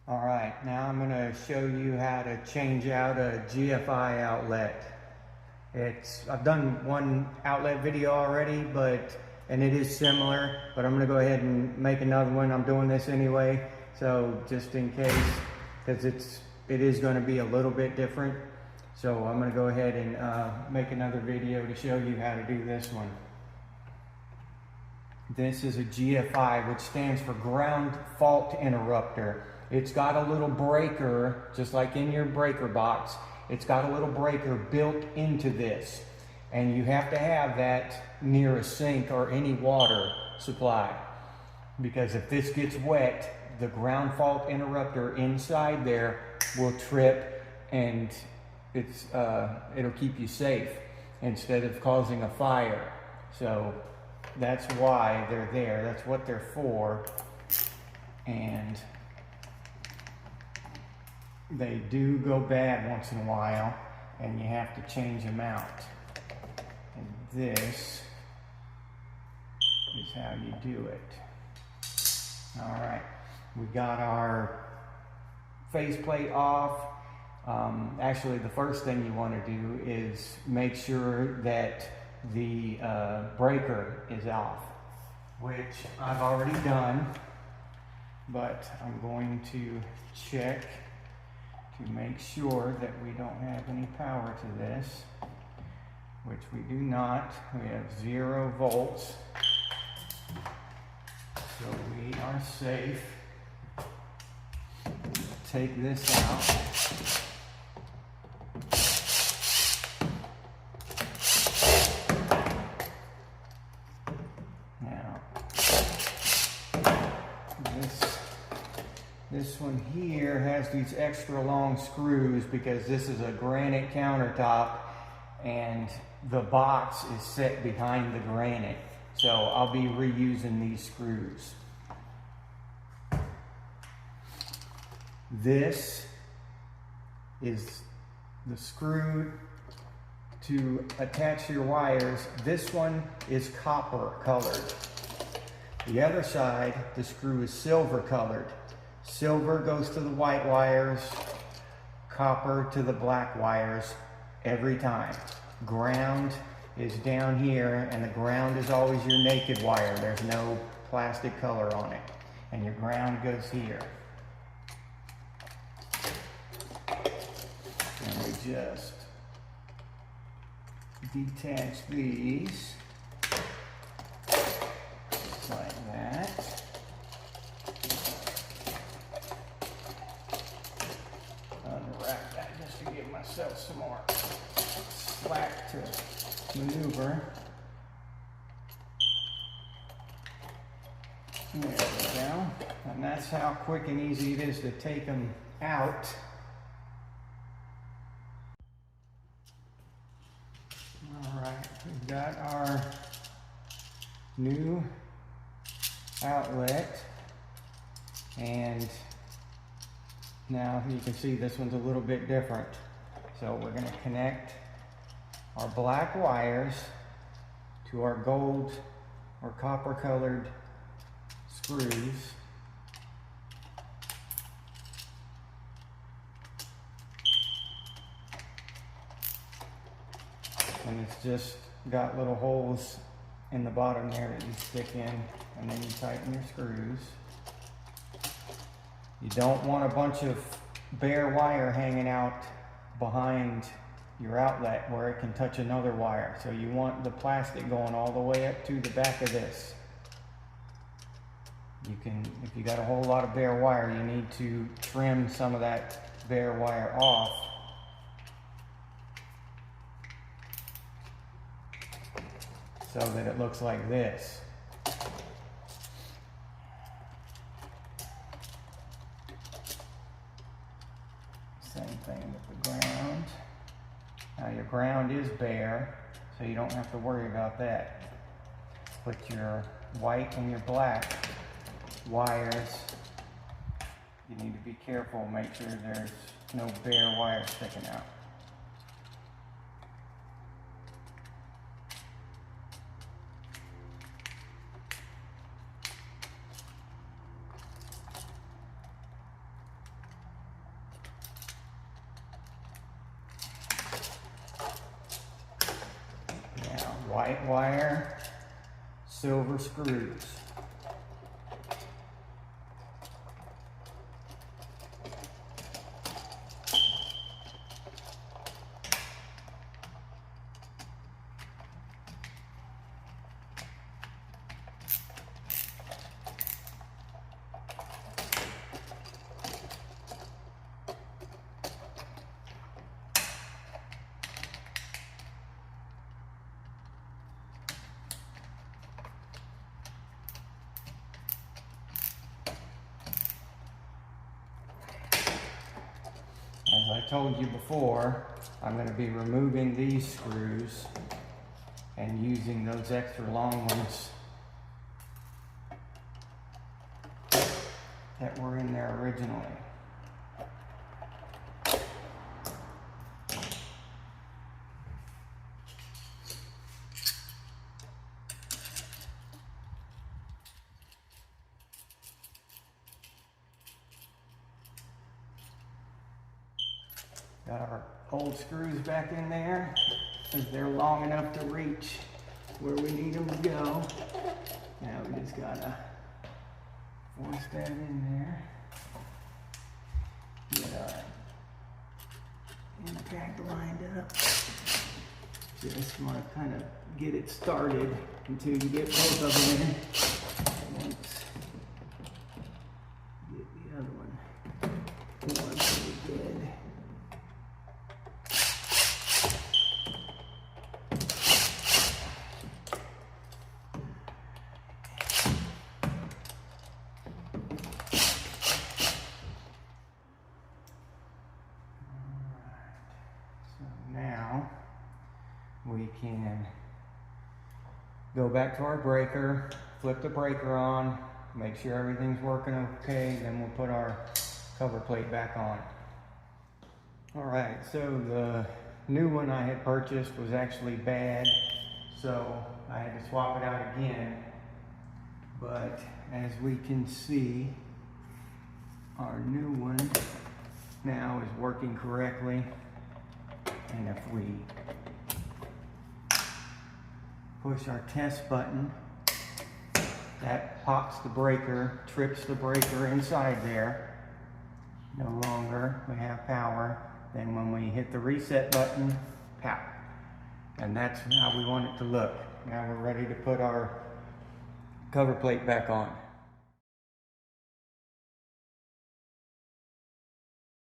Alright, now I'm going to show you how to change out a GFI outlet. I've done one outlet video already, and it is similar, but I'm going to go ahead and make another one. I'm doing this anyway, so just in case, because it is going to be a little bit different. So I'm going to go ahead and make another video to show you how to do this one. This is a GFI, which stands for ground fault interrupter. It's got a little breaker, just like in your breaker box. It's got a little breaker built into this. And you have to have that near a sink or any water supply. Because if this gets wet, the ground fault interrupter inside there will trip, and it'll keep you safe instead of causing a fire. So that's why they're there. That's what they're for. And they do go bad once in a while, and you have to change them out. And this is how you do it. All right, we got our faceplate off. Actually, the first thing you want to do is make sure that the breaker is off, which I've already done, but I'm going to check to make sure that we don't have any power to this, which we do not. We have 0 volts, so we are safe. Take this out. Now, this one here has these extra long screws because this is a granite countertop and the box is set behind the granite. So I'll be reusing these screws. This is the screw to attach your wires. This one is copper colored. The other side, the screw is silver colored. Silver goes to the white wires, copper to the black wires every time. Ground is down here, and the ground is always your naked wire. There's no plastic color on it. And your ground goes here. And we just detach these just like that. Unwrap that just to give myself some more slack to maneuver. There we go. And that's how quick and easy it is to take them out. Alright, we've got our new outlet, and now you can see this one's a little bit different. So we're going to connect our black wires to our gold or copper colored screws. And it's just got little holes in the bottom there that you stick in, and then you tighten your screws. You don't want a bunch of bare wire hanging out behind your outlet where it can touch another wire. So you want the plastic going all the way up to the back of this. You can, if you got a whole lot of bare wire, you need to trim some of that bare wire off. So that it looks like this. Same thing with the ground. Now your ground is bare, so you don't have to worry about that. Put your white and your black wires. You need to be careful, make sure there's no bare wire sticking out. white wire silver screws. As I told you before, I'm going to be removing these screws and using those extra long ones that were in there originally. Got our old screws back in there because they're long enough to reach where we need them to go. Now we just gotta force that in there. Get our impact lined up. Just want to kind of get it started until you get both of them in. Once get the other one going pretty good. Now we can go back to our breaker, flip the breaker on, make sure everything's working okay, then we'll put our cover plate back on. Alright, so the new one I had purchased was actually bad, so I had to swap it out again. But as we can see, our new one now is working correctly. And if we push our test button, that pops the breaker, trips the breaker inside there. No longer we have power. Then when we hit the reset button, pow. And that's how we want it to look. Now we're ready to put our cover plate back on.